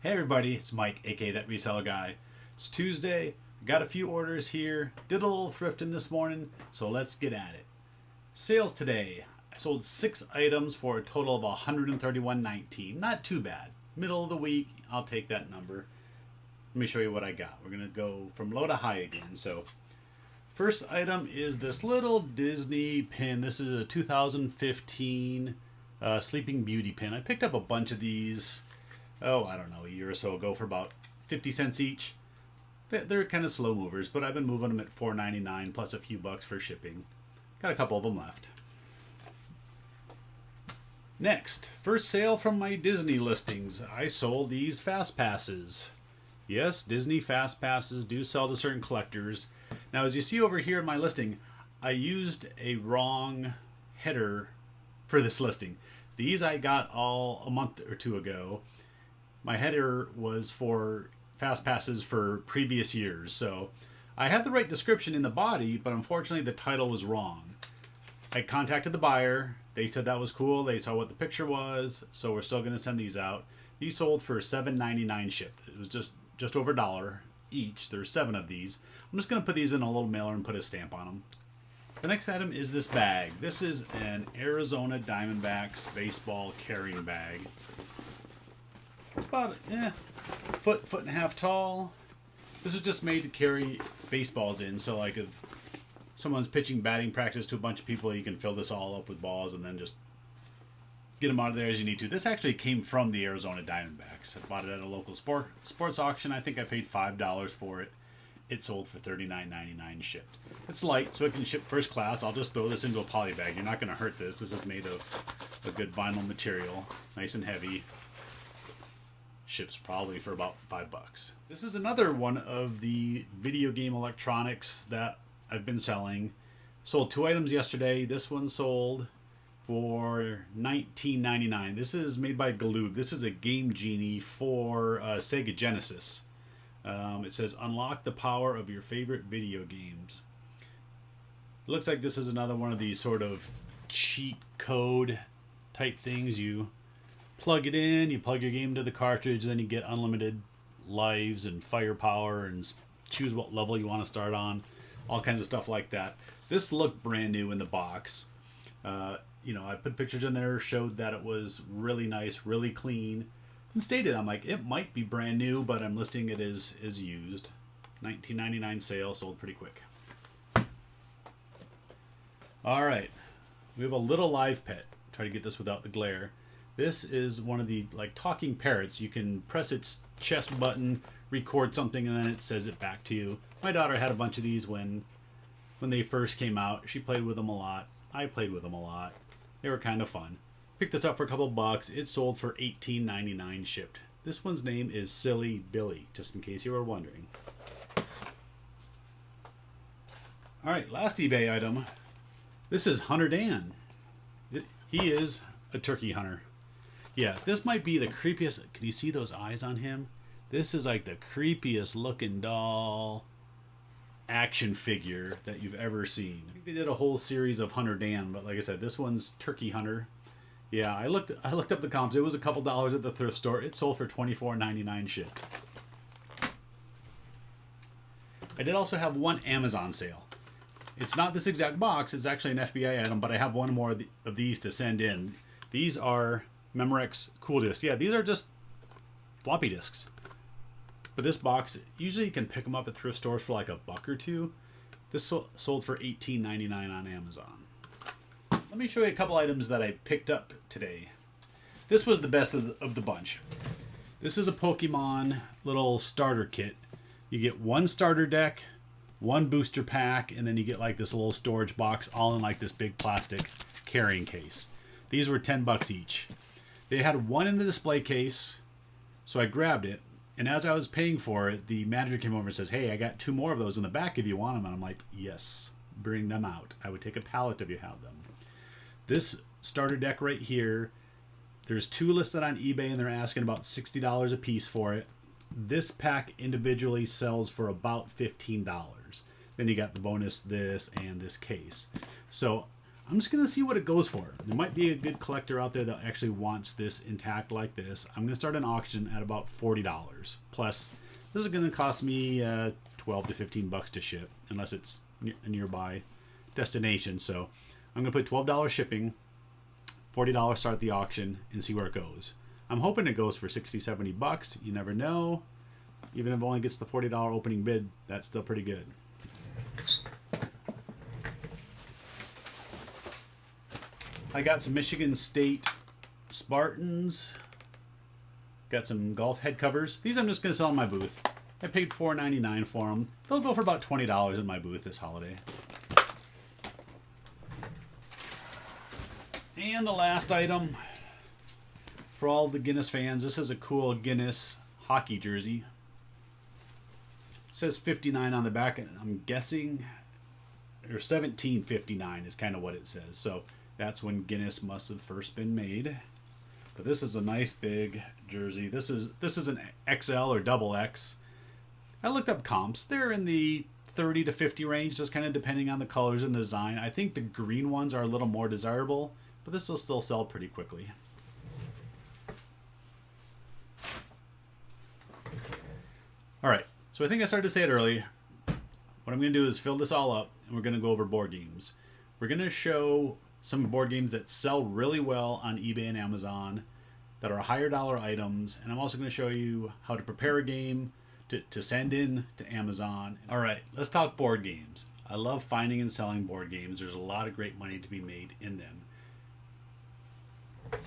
Hey everybody, it's Mike, aka That Reseller Guy. It's Tuesday, got a few orders here, did a little thrifting this morning, so let's get at it. Sales today, I sold 6 items for a total of $131.19. Not too bad. Middle of the week, I'll take that number. Let me show you what I got. We're going to go from low to high again. So, first item is this little Disney pin. This is a 2015 Sleeping Beauty pin. I picked up a bunch of these I don't know, a year or so ago for about 50 cents each. They're kind of slow movers, but I've been moving them at $4.99 plus a few bucks for shipping. Got a couple of them left. Next, first sale from my Disney listings. I sold these Fast Passes. Yes, Disney Fast Passes do sell to certain collectors. Now, as you see over here in my listing, I used a wrong header for this listing. These I got all a month or two ago. My header was for Fast Passes for previous years, so I had the right description in the body, but unfortunately the title was wrong. I contacted the buyer. They said that was cool. They saw what the picture was, so we're still going to send these out. These sold for $7.99 shipped. It was just over $1 each. There's 7 of these. I'm just going to put these in a little mailer and put a stamp on them. The next item is this bag. This is an Arizona Diamondbacks baseball carrying bag. It's about foot and a half tall. This is just made to carry baseballs in. So like if someone's pitching batting practice to a bunch of people, you can fill this all up with balls and then just get them out of there as you need to. This actually came from the Arizona Diamondbacks. I bought it at a local sports auction. I think I paid $5 for it. It sold for $39.99 shipped. It's light, so it can ship first class. I'll just throw this into a poly bag. You're not going to hurt this. This is made of a good vinyl material, nice and heavy. Ships probably for about $5. This is another one of the video game electronics that I've been selling. Sold 2 items yesterday. This one sold for $19.99. This is made by Galoob. This is a Game Genie for Sega Genesis. It says unlock the power of your favorite video games. It looks like this is another one of these sort of cheat code type things. You plug it in, you plug your game into the cartridge, then you get unlimited lives and firepower and choose what level you want to start on. All kinds of stuff like that. This looked brand new in the box. I put pictures in there, showed that it was really nice, really clean. And stated, I'm like, it might be brand new, but I'm listing it as used. $19.99 sale, sold pretty quick. All right, we have a little live pet. Try to get this without the glare. This is one of the talking parrots. You can press its chest button, record something, and then it says it back to you. My daughter had a bunch of these when they first came out. She played with them a lot. I played with them a lot. They were kind of fun. Picked this up for a couple bucks. It sold for $18.99 shipped. This one's name is Silly Billy, just in case you were wondering. All right, last eBay item. This is Hunter Dan. He is a turkey hunter. Yeah, this might be the creepiest. Can you see those eyes on him? This is like the creepiest looking doll action figure that you've ever seen. I think they did a whole series of Hunter Dan, but like I said, this one's Turkey Hunter. Yeah, I looked up the comps. It was a couple dollars at the thrift store. It sold for $24.99 shipped. I did also have one Amazon sale. It's not this exact box. It's actually an FBI item, but I have one more of these to send in. These are Memorex Cool Discs. Yeah, these are just floppy disks. But this box, usually you can pick them up at thrift stores for like $1 or $2. This sold for $18.99 on Amazon. Let me show you a couple items that I picked up today. This was the best of the bunch. This is a Pokemon little starter kit. You get 1 starter deck, 1 booster pack, and then you get like this little storage box all in like this big plastic carrying case. These were $10 each. They had 1 in the display case, so I grabbed it. And as I was paying for it, the manager came over and says, "Hey, I got 2 more of those in the back if you want them." And I'm like, "Yes, bring them out. I would take a pallet if you have them." This starter deck right here, there's 2 listed on eBay and they're asking about $60 a piece for it. This pack individually sells for about $15. Then you got the bonus this and this case. So I'm just going to see what it goes for. There might be a good collector out there that actually wants this intact like this. I'm going to start an auction at about $40. Plus, this is going to cost me 12 to 15 bucks to ship, unless it's a nearby destination. So I'm going to put $12 shipping, $40 start the auction, and see where it goes. I'm hoping it goes for 60, 70 bucks. You never know. Even if it only gets the $40 opening bid, that's still pretty good. I got some Michigan State Spartans. Got some golf head covers. These I'm just going to sell in my booth. I paid $4.99 for them. They'll go for about $20 in my booth this holiday. And the last item for all the Guinness fans. This is a cool Guinness hockey jersey. It says 59 on the back, and I'm guessing, or 1759 is kind of what it says. So that's when Guinness must have first been made. But this is a nice big jersey. This is an XL or double X. I looked up comps. They're in the 30 to 50 range, just kind of depending on the colors and design. I think the green ones are a little more desirable, but this will still sell pretty quickly. All right, so I think I started to say it earlier. What I'm going to do is fill this all up, and we're going to go over board games. We're going to show some board games that sell really well on eBay and Amazon that are higher dollar items, and I'm also going to show you how to prepare a game to send in to Amazon. All right, let's talk board games. I love finding and selling board games. There's a lot of great money to be made in them.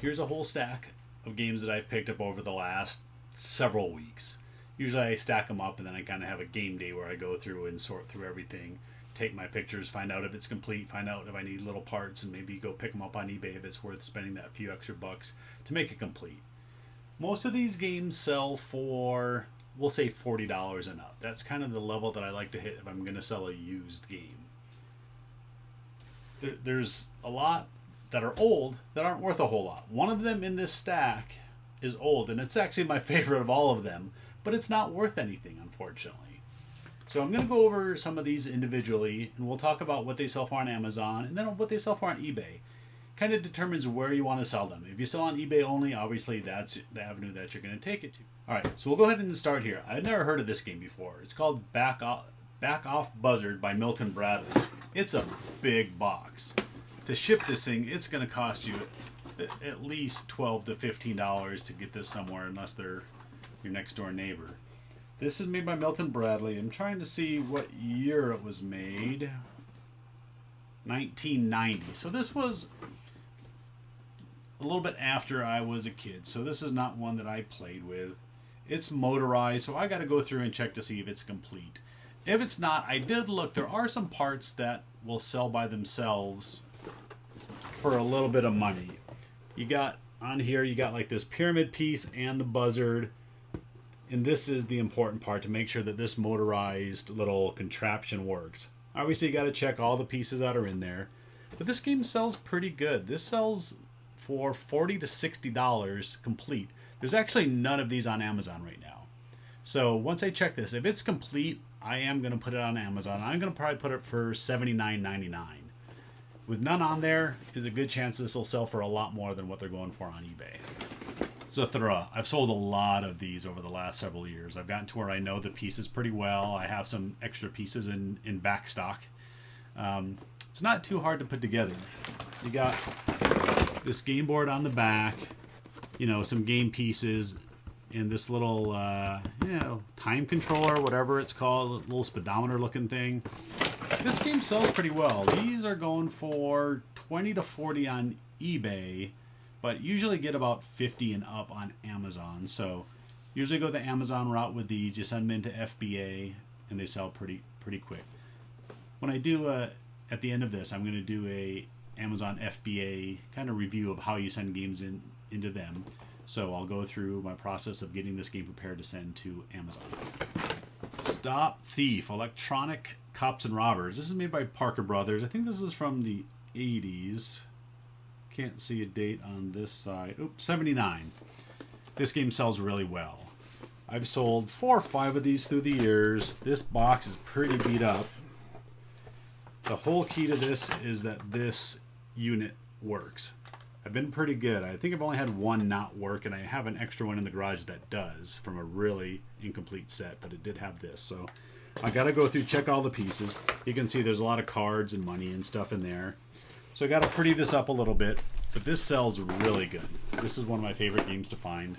Here's a whole stack of games that I've picked up over the last several weeks. Usually I stack them up and then I kind of have a game day where I go through and sort through everything, take my pictures, find out if it's complete, find out if I need little parts, and maybe go pick them up on eBay if it's worth spending that few extra bucks to make it complete. Most of these games sell for, we'll say, $40 and up. That's kind of the level that I like to hit if I'm going to sell a used game. There's a lot that are old that aren't worth a whole lot. One of them in this stack is old, and it's actually my favorite of all of them, but it's not worth anything, unfortunately. So I'm going to go over some of these individually, and we'll talk about what they sell for on Amazon and then what they sell for on eBay. Kind of determines where you want to sell them. If you sell on eBay only, obviously that's the avenue that you're going to take it to. All right, so we'll go ahead and start here. I've never heard of this game before. It's called Back Off Buzzard by Milton Bradley. It's a big box. To ship this thing, it's going to cost you at least $12 to $15 to get this somewhere, unless they're your next door neighbor. This is made by Milton Bradley. I'm trying to see what year it was made. 1990. So this was a little bit after I was a kid. So this is not one that I played with. It's motorized, so I got to go through and check to see if it's complete. If it's not, I did look. There are some parts that will sell by themselves for a little bit of money. You got on here, you got like this pyramid piece and the buzzard. And this is the important part, to make sure that this motorized little contraption works. Obviously, you got to check all the pieces that are in there. But this game sells pretty good. This sells for $40 to $60 complete. There's actually none of these on Amazon right now. So once I check this, if it's complete, I am going to put it on Amazon. I'm going to probably put it for $79.99. With none on there, there's a good chance this will sell for a lot more than what they're going for on eBay. Zathura. I've sold a lot of these over the last several years. I've gotten to where I know the pieces pretty well. I have some extra pieces in back stock. It's not too hard to put together. You got this game board on the back, some game pieces, and this little, time controller, whatever it's called, little speedometer looking thing. This game sells pretty well. These are going for $20 to $40 on eBay, but usually get about $50 and up on Amazon. So usually go the Amazon route with these. You send them into FBA, and they sell pretty quick. When I do at the end of this, I'm going to do a Amazon FBA kind of review of how you send games into them. So I'll go through my process of getting this game prepared to send to Amazon. Stop Thief, Electronic Cops and Robbers. This is made by Parker Brothers. I think this is from the 80s. Can't see a date on this side. Oops, 79. This game sells really well. I've sold 4 or 5 of these through the years. This box is pretty beat up. The whole key to this is that this unit works. I've been pretty good. I think I've only had one not work, and I have an extra one in the garage that does from a really incomplete set, but it did have this. So I got to go through, check all the pieces. You can see there's a lot of cards and money and stuff in there. So I got to pretty this up a little bit, but this sells really good. This is one of my favorite games to find.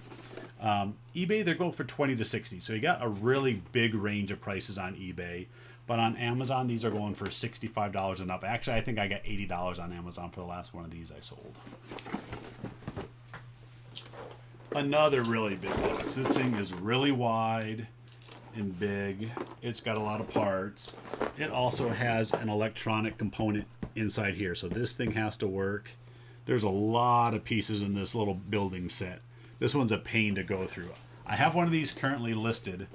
eBay, they're going for 20 to 60. So you got a really big range of prices on eBay. But on Amazon, these are going for $65 and up. Actually, I think I got $80 on Amazon for the last one of these I sold. Another really big box. This thing is really wide and big. It's got a lot of parts. It also has an electronic component inside here. So this thing has to work. There's a lot of pieces in this little building set. This one's a pain to go through. I have one of these currently listed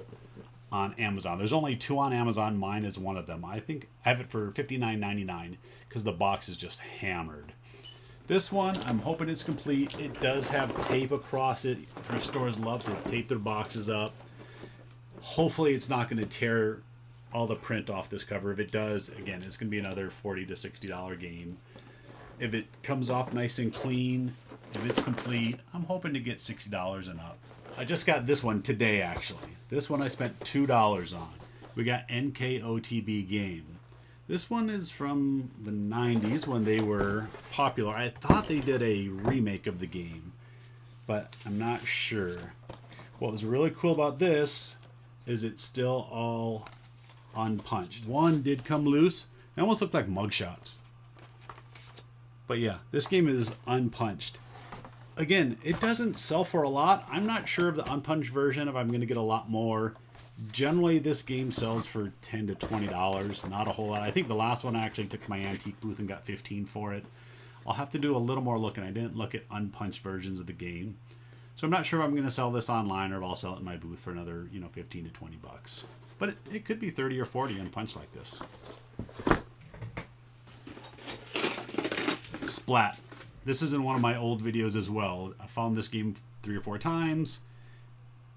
on Amazon. There's only 2 on Amazon. Mine is one of them. I think I have it for $59.99 because the box is just hammered. This one, I'm hoping it's complete. It does have tape across it. Thrift stores love to tape their boxes up. Hopefully it's not going to tear all the print off this cover. If it does, again, it's going to be another $40 to $60 game. If it comes off nice and clean, if it's complete, I'm hoping to get $60 and up. I just got this one today, actually. This one I spent $2 on. We got NKOTB Game. This one is from the 90s when they were popular. I thought they did a remake of the game, but I'm not sure. What was really cool about this is it's still all unpunched. One did come loose. It almost looked like mugshots. But yeah, this game is unpunched. Again, it doesn't sell for a lot. I'm not sure of the unpunched version if I'm going to get a lot more. Generally, this game sells for $10 to $20. Not a whole lot. I think the last one I actually took to my antique booth and got $15 for it. I'll have to do a little more looking. I didn't look at unpunched versions of the game. So I'm not sure if I'm going to sell this online or if I'll sell it in my booth for another, 15 to 20 bucks. But it could be 30 or 40 unpunched like this. Splat. This is in one of my old videos as well. I found this game 3 or 4 times.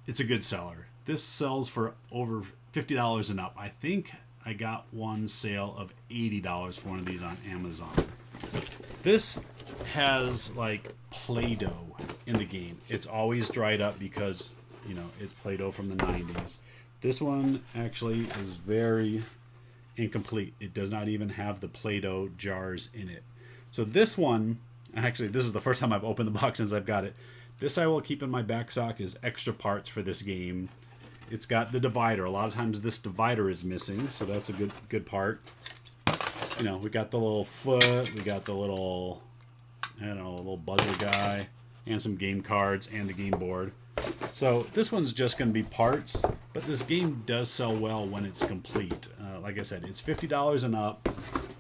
It's a good seller. This sells for over $50 and up. I think I got one sale of $80 for one of these on Amazon. This has like Play-Doh in the game. It's always dried up because, it's Play-Doh from the 90s. This one actually is very incomplete. It does not even have the Play-Doh jars in it. So this one, actually, this is the first time I've opened the box since I've got it. This I will keep in my back sock as extra parts for this game. It's got the divider. A lot of times this divider is missing, so that's a good part. We got the little foot, we got the little, little buzzer guy, and some game cards and the game board. So this one's just going to be parts, but this game does sell well when it's complete. Like I said, it's $50 and up.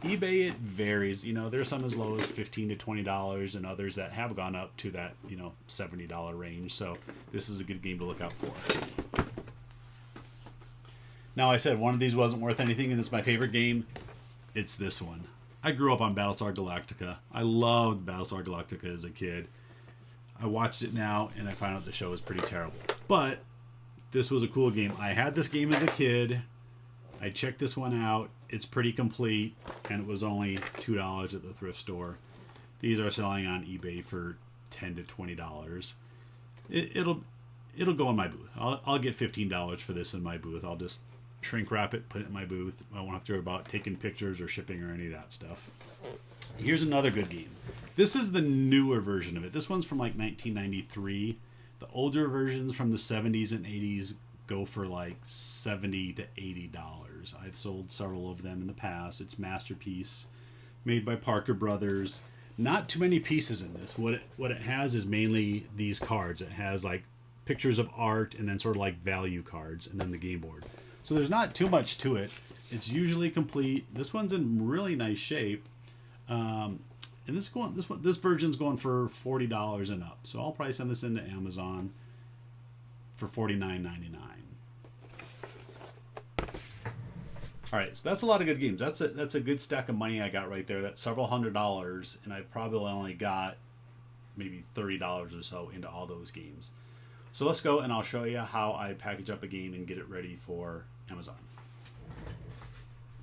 eBay, it varies. There's some as low as $15 to $20 and others that have gone up to that, $70 range. So this is a good game to look out for. Now, I said one of these wasn't worth anything, and it's my favorite game. It's this one. I grew up on Battlestar Galactica. I loved Battlestar Galactica as a kid. I watched it now, and I found out the show was pretty terrible. But this was a cool game. I had this game as a kid. I checked this one out. It's pretty complete, and it was only $2 at the thrift store. These are selling on eBay for $10 to $20. It'll go in my booth. I'll get $15 for this in my booth. I'll just shrink wrap it, put it in my booth. I won't have to worry about taking pictures or shipping or any of that stuff. Here's another good game. This is the newer version of it. This one's from like 1993. The older versions from the 70s and 80s go for like $70 to $80. I've sold several of them in the past. It's Masterpiece, made by Parker Brothers. Not too many pieces in this. What it has is mainly these cards. It has like pictures of art and then sort of like value cards and then the game board. So there's not too much to it. It's usually complete. This one's in really nice shape. And this version's going for $40 and up. So I'll probably send this into Amazon for $49.99. All right, so that's a lot of good games. That's a good stack of money I got right there. That's several $100s, and I probably only got maybe $30 or so into all those games. So let's go, and I'll show you how I package up a game and get it ready for Amazon.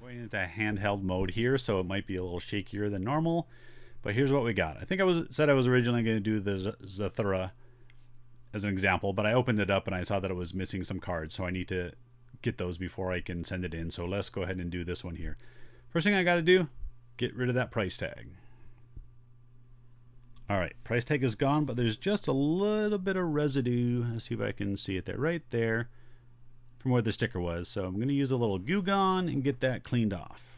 Going into handheld mode here, so it might be a little shakier than normal, But here's what we got. I think I said I was originally going to do the Zathura as an example, but I opened it up and I saw that it was missing some cards, so I need to get those before I can send it in. So let's go ahead and do this one here. First thing I got to do, get rid of that price tag. All right, price tag is gone, but there's just a little bit of residue. Let's see if I can see it there, right there, from where the sticker was. So I'm going to use a little Goo Gone and get that cleaned off.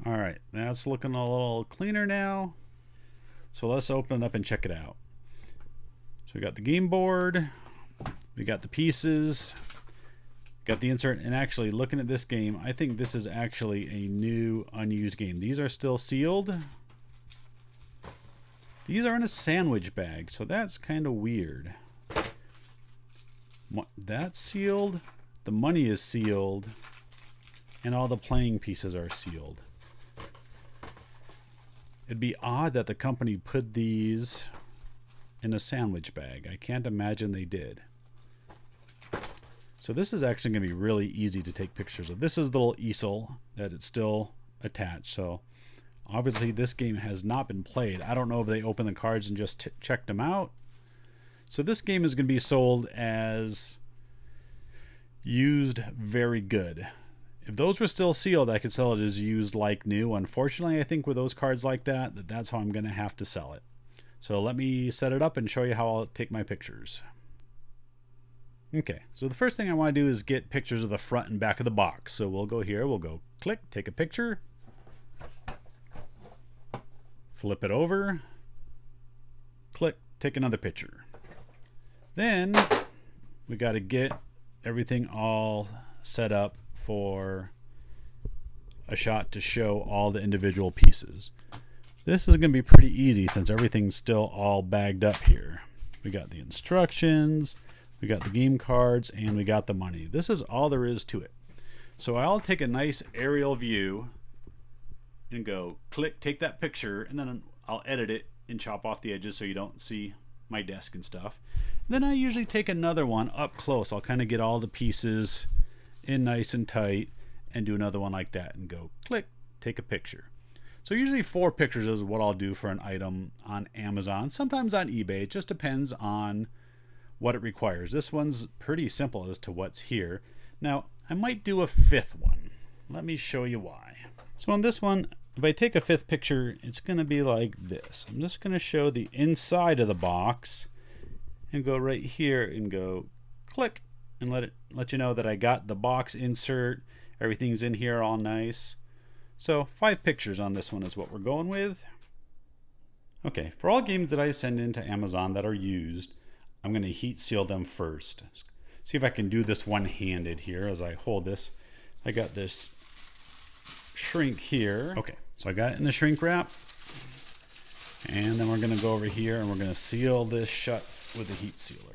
All right, that's looking a little cleaner now. So let's open it up and check it out. So we got the game board, we got the pieces, got the insert, and actually looking at this game, I think this is actually a new unused game. These are still sealed. These are in a sandwich bag, so that's kind of weird. That's sealed, the money is sealed, and all the playing pieces are sealed. It'd be odd that the company put these in a sandwich bag. I can't imagine they did. So this is actually going to be really easy to take pictures of. This is the little easel that it's still attached. So obviously this game has not been played. I don't know if they opened the cards and just checked them out. So this game is going to be sold as used very good. If those were still sealed, I could sell it as used like new. Unfortunately, I think with those cards like that, that's how I'm going to have to sell it. So let me set it up and show you how I'll take my pictures. Okay, so the first thing I want to do is get pictures of the front and back of the box. So we'll go here, we'll go click, take a picture, flip it over, click, take another picture. Then we got to get everything all set up for a shot to show all the individual pieces. This is going to be pretty easy since everything's still all bagged up here. We got the instructions, we got the game cards, and we got the money. This is all there is to it. So I'll take a nice aerial view and go click, take that picture, and then I'll edit it and chop off the edges so you don't see my desk and stuff. Then I usually take another one up close. I'll kind of get all the pieces in nice and tight and do another one like that and go click, take a picture. So usually 4 pictures is what I'll do for an item on Amazon, sometimes on eBay. It just depends on what it requires. This one's pretty simple as to what's here. Now I might do a 5th one. Let me show you why. So on this one, if I take a 5th picture, it's going to be like this. I'm just going to show the inside of the box and go right here and go click and let you know that I got the box insert. Everything's in here all nice. So 5 pictures on this one is what we're going with. Okay, for all games that I send into Amazon that are used, I'm going to heat seal them first. See if I can do this one-handed here as I hold this. I got this shrink here. Okay, so I got it in the shrink wrap. And then we're going to go over here and we're going to seal this shut with a heat sealer.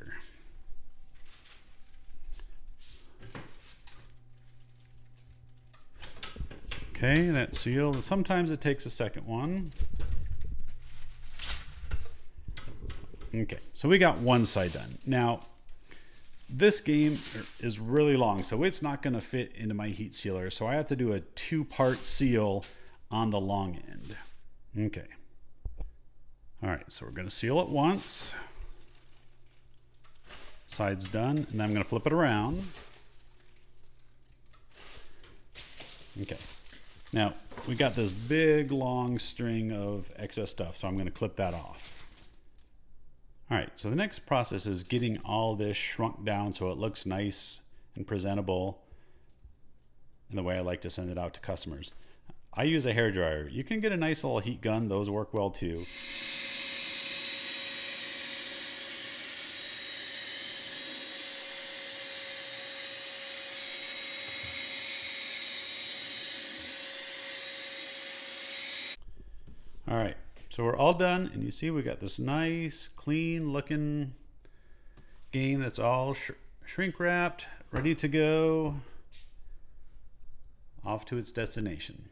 Okay, that's sealed. Sometimes it takes a second one. Okay, so we got one side done. Now, this game is really long, so it's not going to fit into my heat sealer. So I have to do a 2-part seal on the long end. Okay. All right, so we're going to seal it once. Side's done, and then I'm going to flip it around. Okay. Now, we got this big long string of excess stuff, so I'm going to clip that off. All right, so the next process is getting all this shrunk down so it looks nice and presentable in the way I like to send it out to customers. I use a hairdryer. You can get a nice little heat gun. Those work well too. All right, so we're all done, and you see we got this nice, clean looking game that's all shrink wrapped, ready to go off to its destination.